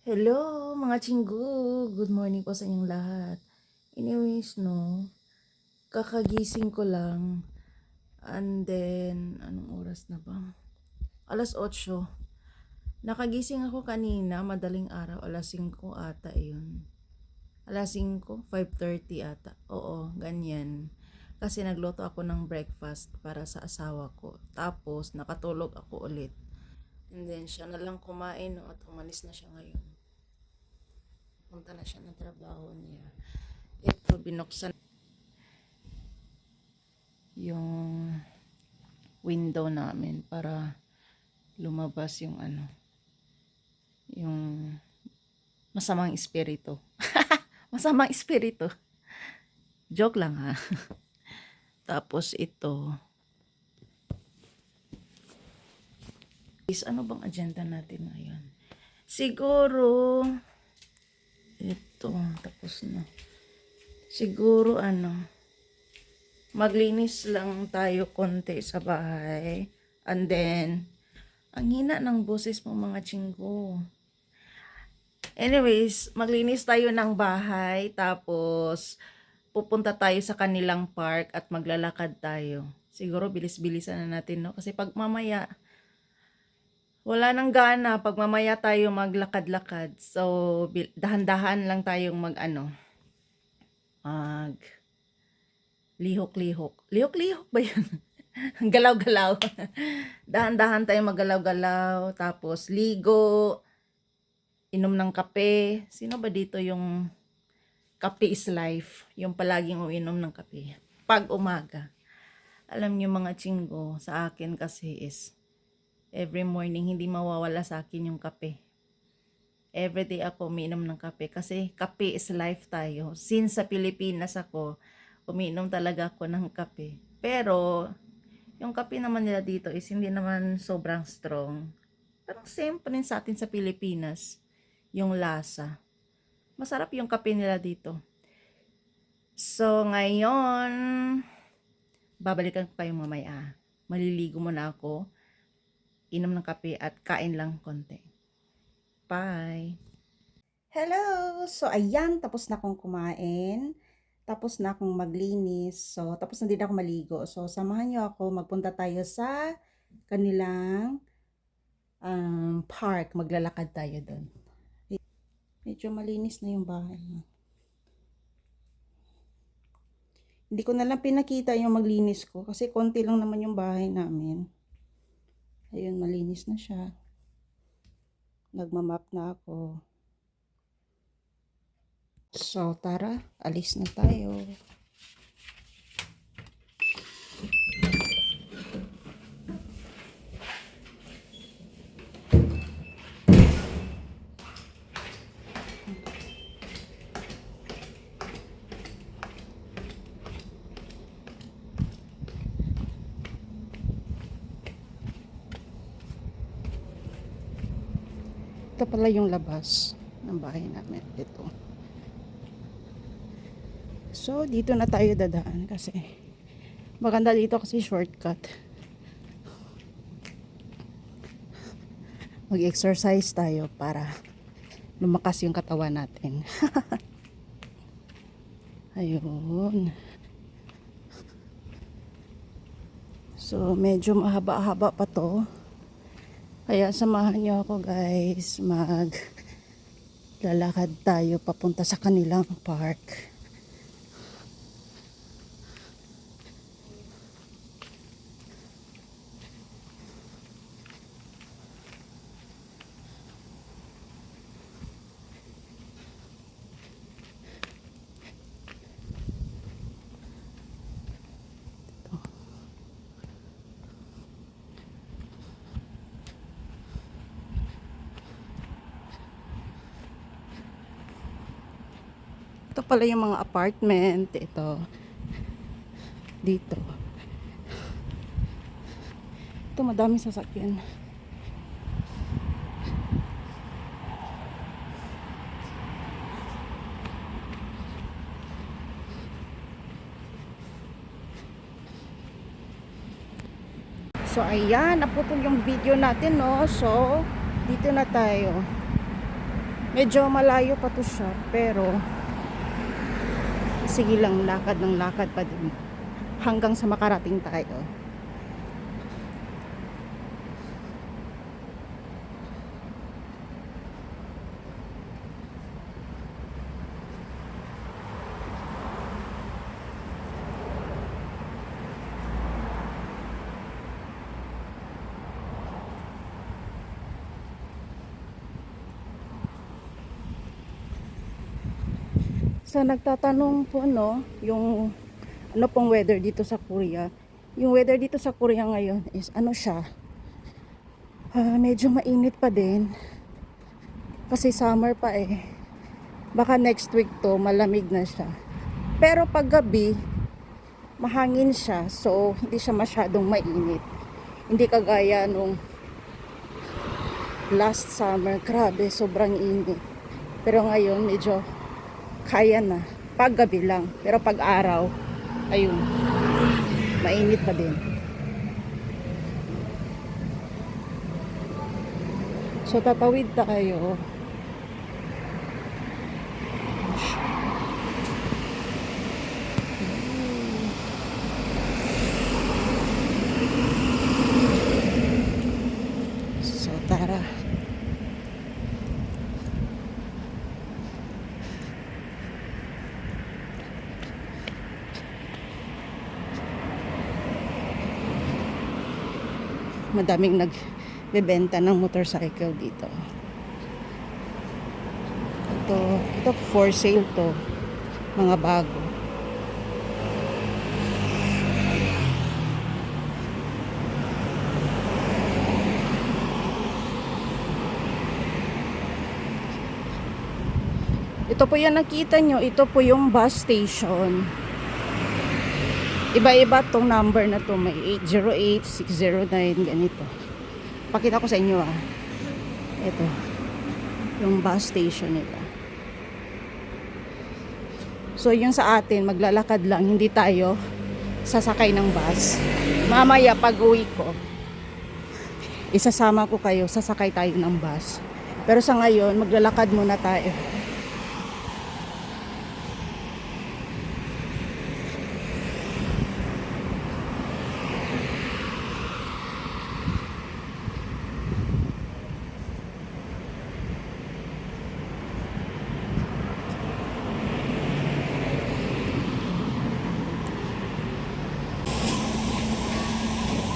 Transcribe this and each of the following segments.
Hello mga chinggu! Good morning po sa inyong lahat. Anyways, no, kakagising ko lang. And then, anong oras na ba? Alas 8. Nakagising ako kanina, madaling araw, alas 5 ata yun. Alas 5, 5:30 ata. Oo, ganyan. Kasi nagluto ako ng breakfast para sa asawa ko. Tapos, nakatulog ako ulit. And then, siya na lang kumain, no, at umalis na siya ngayon. Punta na siya ng trabaho niya. Ito, binuksan yung window namin para lumabas yung yung masamang espiritu. Masamang espiritu. Joke lang ha. Tapos ito. Ano bang agenda natin ngayon? Siguro, ito, tapos na. Siguro maglinis lang tayo konti sa bahay. And then, ang hina ng boses mo mga chinggo. Anyways, maglinis tayo ng bahay. Tapos, pupunta tayo sa kanilang park at maglalakad tayo. Siguro bilis-bilisan na natin, no? Kasi pag mamaya, wala nang gana. Pag mamaya tayo maglakad-lakad. So, dahan-dahan lang tayong mag lihok-lihok. Lihok-lihok ba yun? Galaw-galaw. Dahan-dahan tayo maggalaw-galaw. Tapos, ligo. Inom ng kape. Sino ba dito yung kape is life? Yung palaging uminom ng kape. Pag umaga. Alam niyo mga chinggo, sa akin kasi is every morning hindi mawawala sa akin yung kape. Everyday ako uminom ng kape kasi kape is life tayo. Since sa Pilipinas ako, uminom talaga ako ng kape. Pero, yung kape naman nila dito is hindi naman sobrang strong. Parang same pa rin sa atin sa Pilipinas, yung lasa. Masarap yung kape nila dito. So, ngayon, babalikan ko kayo mamaya. Maliligo muna ako, inom ng kape at kain lang konti. Bye! Hello! So, ayan, tapos na akong kumain. Tapos na akong maglinis. So, tapos na din ako maligo. So, samahan niyo ako. Magpunta tayo sa kanilang park. Maglalakad tayo doon. Medyo malinis na yung bahay. Hindi ko na lang pinakita yung maglinis ko. Kasi konti lang naman yung bahay namin. Ayun, malinis na siya. Nagmamap na ako. So, tara, alis na tayo. Ito pala yung labas ng bahay namin. Ito. So, dito na tayo dadaan kasi maganda dito kasi shortcut. Mag-exercise tayo para lumakas yung katawan natin. Ayun. So, medyo mahaba-haba pa to. Kaya samahan nyo ako guys. Lalakad tayo papunta sa kanilang park. Ito pala yung mga apartment. Ito. Dito. Ito madaming sasakyan. So ayan, naputol yung video natin no. So dito na tayo. Medyo malayo pa to siya, pero sige lang, lakad ng lakad pa din hanggang sa makarating tayo. Sa nagtatanong po, no, yung ano pong weather dito sa Korea. Yung weather dito sa Korea ngayon is ano siya, medyo mainit pa din. Kasi summer pa eh. Baka next week to, malamig na siya. Pero pag gabi, mahangin siya. So, hindi siya masyadong mainit. Hindi kagaya nung last summer. Grabe, sobrang init. Pero ngayon, medyo kaya na. Pag gabi lang. Pero pag araw, ayun, mainit pa din. So, tatawid tayo. So, tara. Madaming nagbebenta ng motorcycle dito. Ito for sale to. Mga bago. Ito po yung nakita nyo. Ito po yung bus station. Iba-iba tong number na to. May 808, 609, ganito. Pakita ko sa inyo ah. Ito. Yung bus station nila. So yung sa atin, maglalakad lang. Hindi tayo sasakay ng bus. Mamaya pag uwi ko, isasama ko kayo, sasakay tayo ng bus. Pero sa ngayon, maglalakad muna tayo.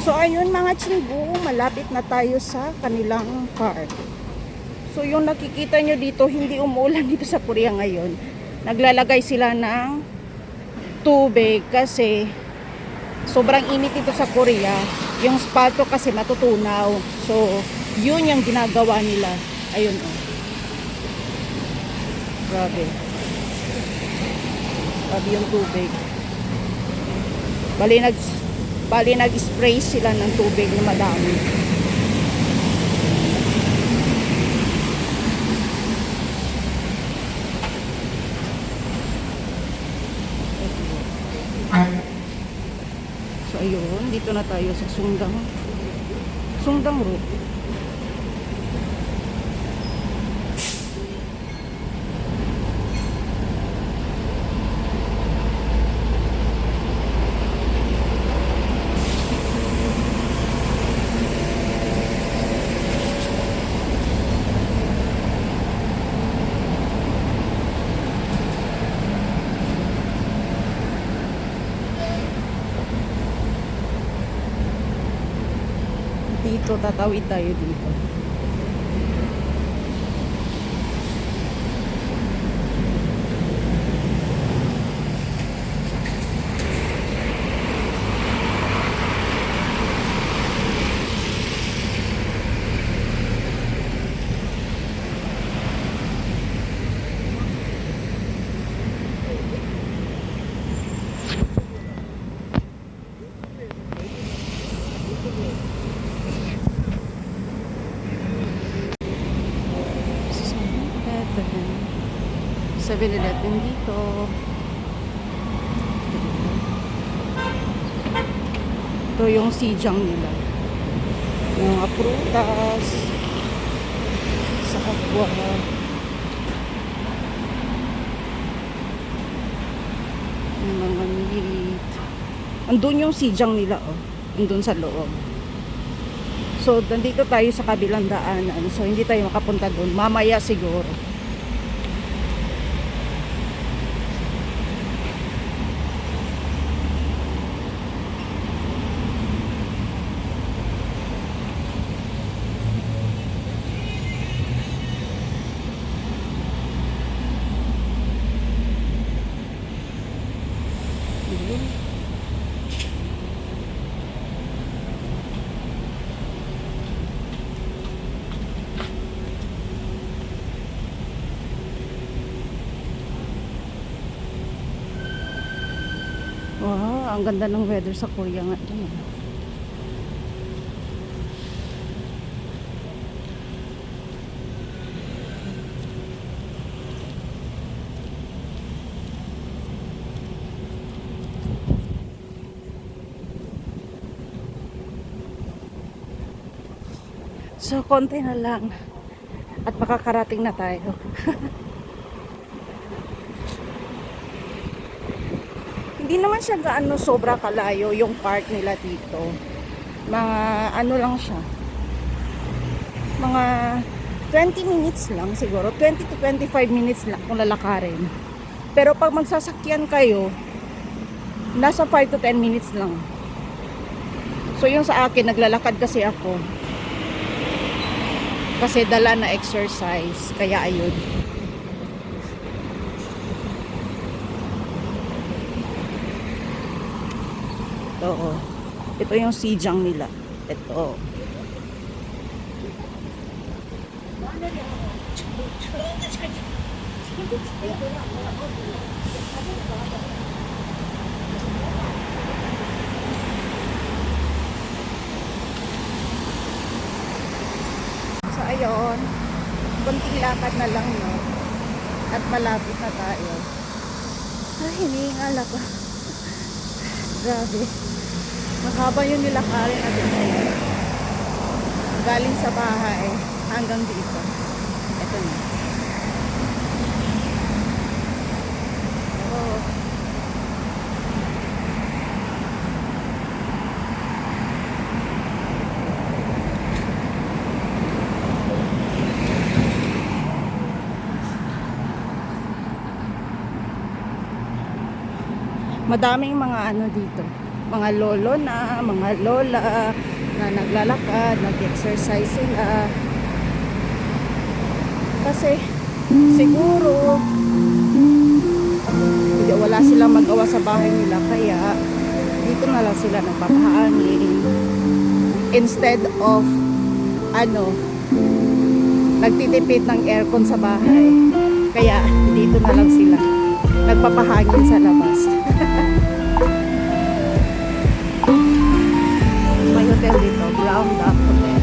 So ayun mga chinggo, malapit na tayo sa kanilang park. So yung nakikita nyo dito, hindi umuulan dito sa Korea ngayon. Naglalagay sila ng tubig kasi sobrang init dito sa Korea. Yung spato kasi matutunaw. So yun yung ginagawa nila. Ayun oh. Grabe. Grabe yung tubig. Bali nag-spray sila ng tubig na madami. So ayun, dito na tayo sa Sungdang Road. Dito, tatawid tayo dito. Seven Eleven dito. Ito yung sijang nila. Yung mga prutas sa aqua. mga meat. Andun yung sijang nila, oh. Andun sa loob. So, nandito tayo sa kabilang daanan. So, hindi tayo makapunta doon. Mamaya siguro. Wow, ang ganda ng weather sa Korea nga dun, ah. So, konti na lang at makakarating na tayo. Hindi naman siya gaano sobra kalayo yung park nila dito. Mga ano lang siya. Mga 20 minutes lang siguro. 20 to 25 minutes lang kung lalakarin. Pero pag magsasakyan kayo, nasa 5 to 10 minutes lang. So yung sa akin, naglalakad kasi ako. Kasi dala na exercise. Kaya ayun. Ito, ito yung sijang nila. Ito. So ayun, konting lakad na lang, no? At malapit na tayo. Ay, hinihingal ako. Grabe. Mahaba yung nilakarin natin ngayon. Galing sa bahay hanggang dito. Ito na. Oh. Madaming mga ano dito, mga lolo na, mga lola na naglalakad, nag-exercise sila. Kasi siguro hindi, wala silang magawa sa bahay nila, kaya dito na lang sila nagpapahangin instead of ano, nagtitipid ng aircon sa bahay. Kaya dito na lang sila nagpapahangin sa labas. May hotel dito, Brown Duck Hotel.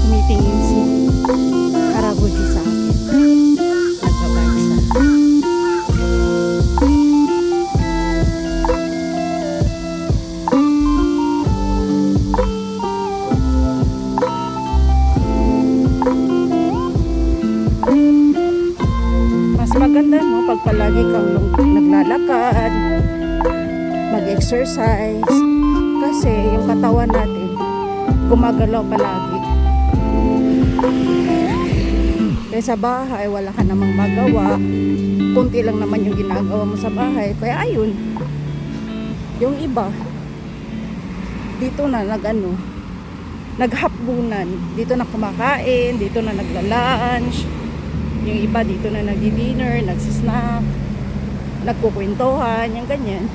Tumitingin si Karabuji sa akin. Nagbabansa. Mas maganda, no, pag palagi kang naglalakad, mag-exercise, kasi yung katawan natin gumagalaw palagi. Kaya sa bahay, wala ka namang magawa. Kunti lang naman yung ginagawa mo sa bahay. Kaya ayun, yung iba, dito na naghapbunan. Dito na kumakain, dito na nagla-lunch. Yung iba dito na nagdi-dinner, nagsisnack, nagkukwentuhan, yung ganyan.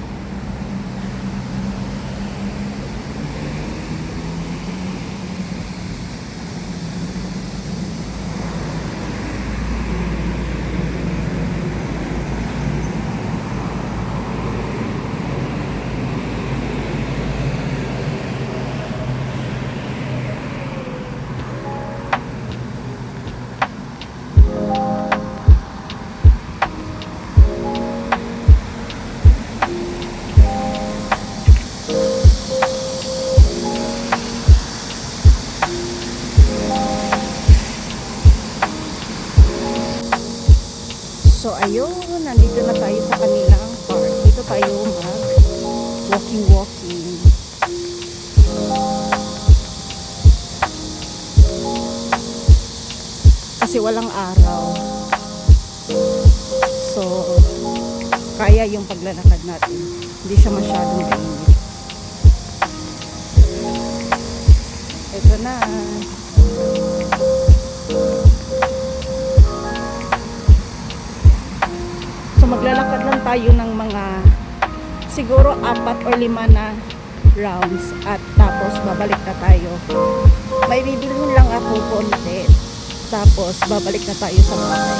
So ayun, nandito na tayo sa kanilang park. Dito tayo mag walking. Kasi walang araw. So kaya yung paglalakad natin. Hindi siya masyadong mainit. Ito na. So maglalakad lang tayo ng mga siguro 4 or 5 na rounds at tapos babalik na tayo. May bibilhin lang ako konti. Tapos babalik na tayo sa bahay.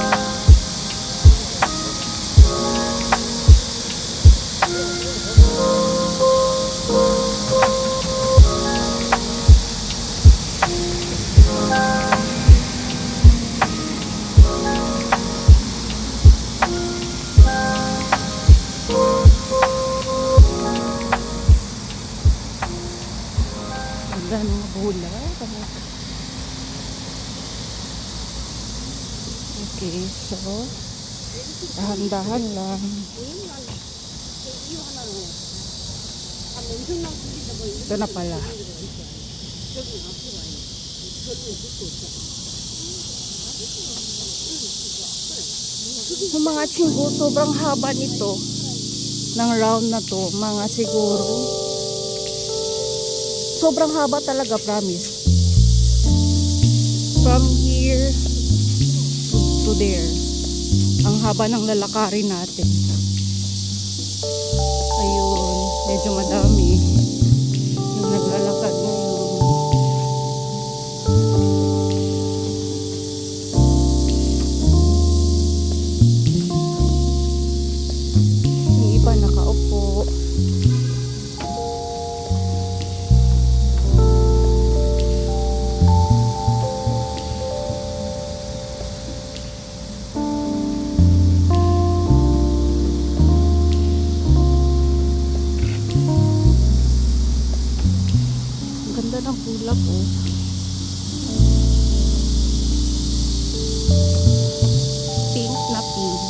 Ganda ng bola. Okay, so dahan-dahan lang. Ito na pala. Yung mga chinggo, sobrang haba nito ng round na to. Mga siguro sobrang haba talaga, promise. From here to there. Ang haba ng lalakarin natin. Ayun, medyo madami yung naglalakad ngayon. Yung iba nakaupo. Ganda ng bulak, oh. Pink na pink.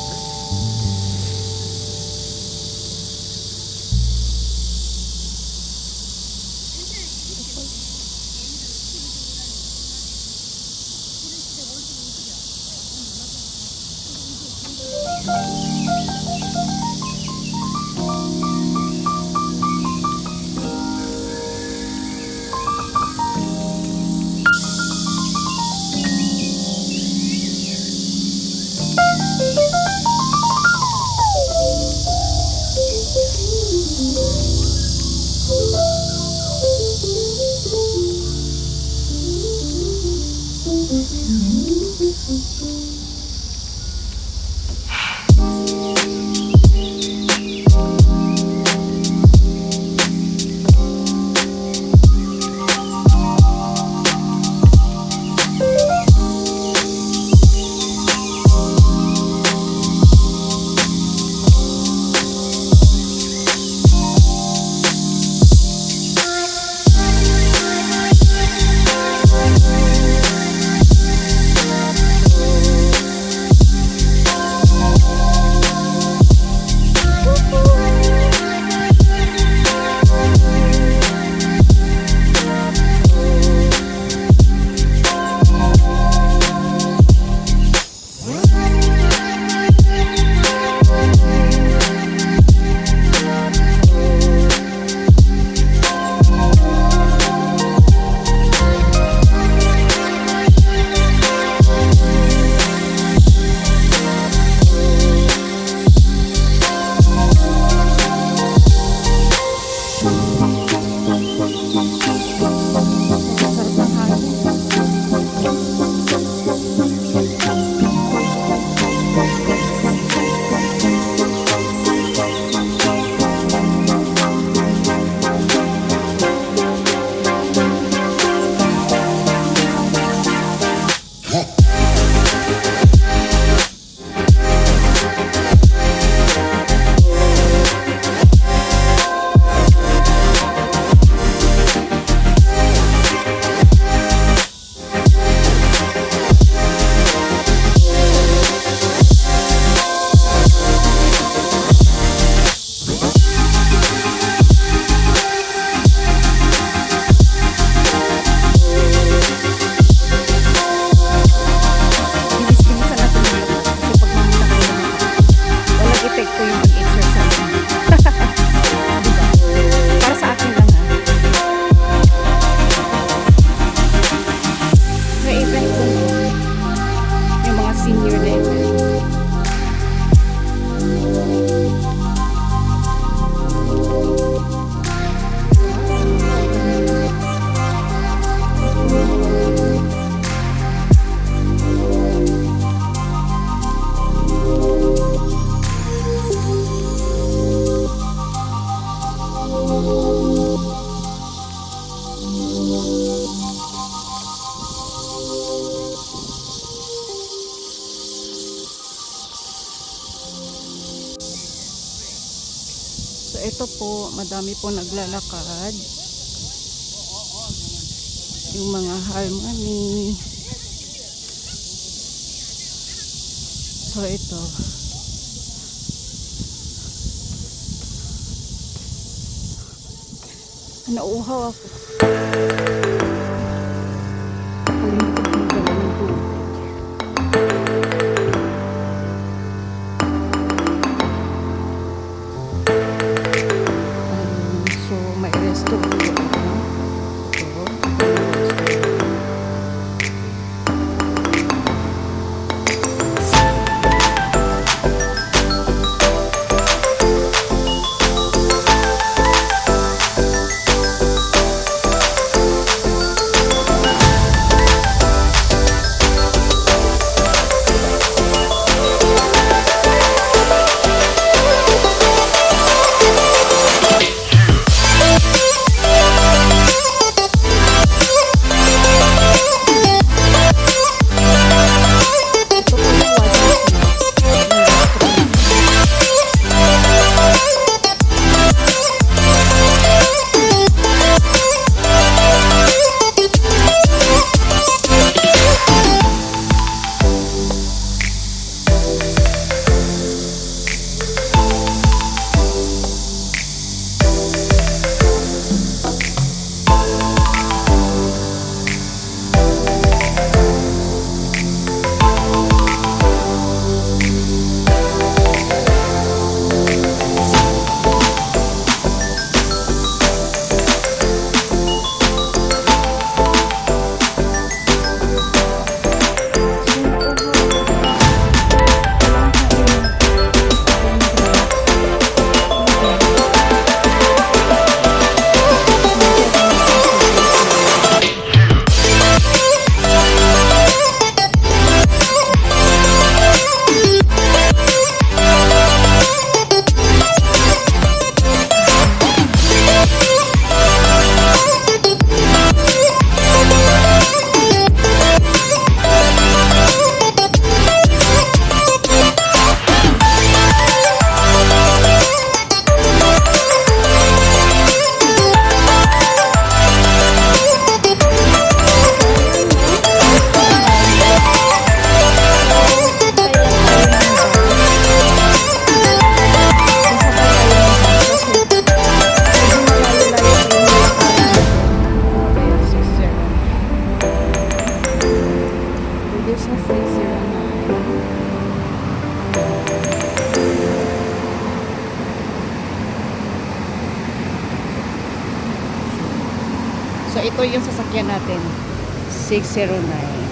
ito po, madami po naglalakad. Yung mga harmony. So, ito. Nauuhaw ako. Kung hindi ko magdala ng tubig. So, may resto po ako. Ito. So, ito yung sasakyan natin. 609.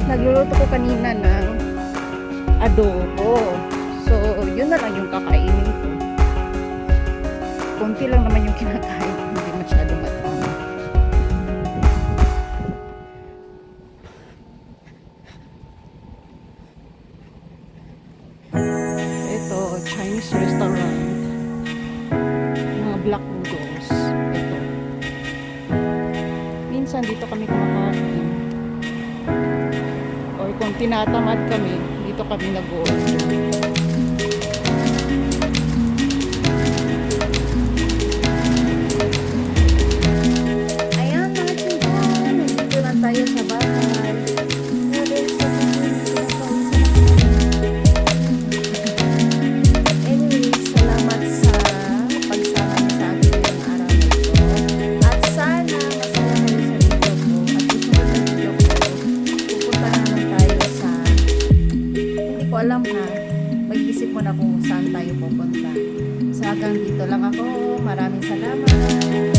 nagluluto ko kanina ng adobo. So, yun na lang yung kakainin ko. Konti lang naman yung kinakain ko, hindi masyadong matama. Ito, Chinese restaurant. Mga black noodles. Ito. Minsan dito kami kumakain. Or kung tinatamad kami, dito kami nag-order. Ayan mga children, nandito na tayo sa bahay. Anyway, salamat sa pagsama niyo sa akin ngayong araw na ito. At sana masaya kayo sa video ko. At susunod na video ko, pupunta naman tayo sa, hindi ko alam ha, mag-isip mo na kung saan tayo pupunta. So hanggang dito lang ako. Maraming salamat.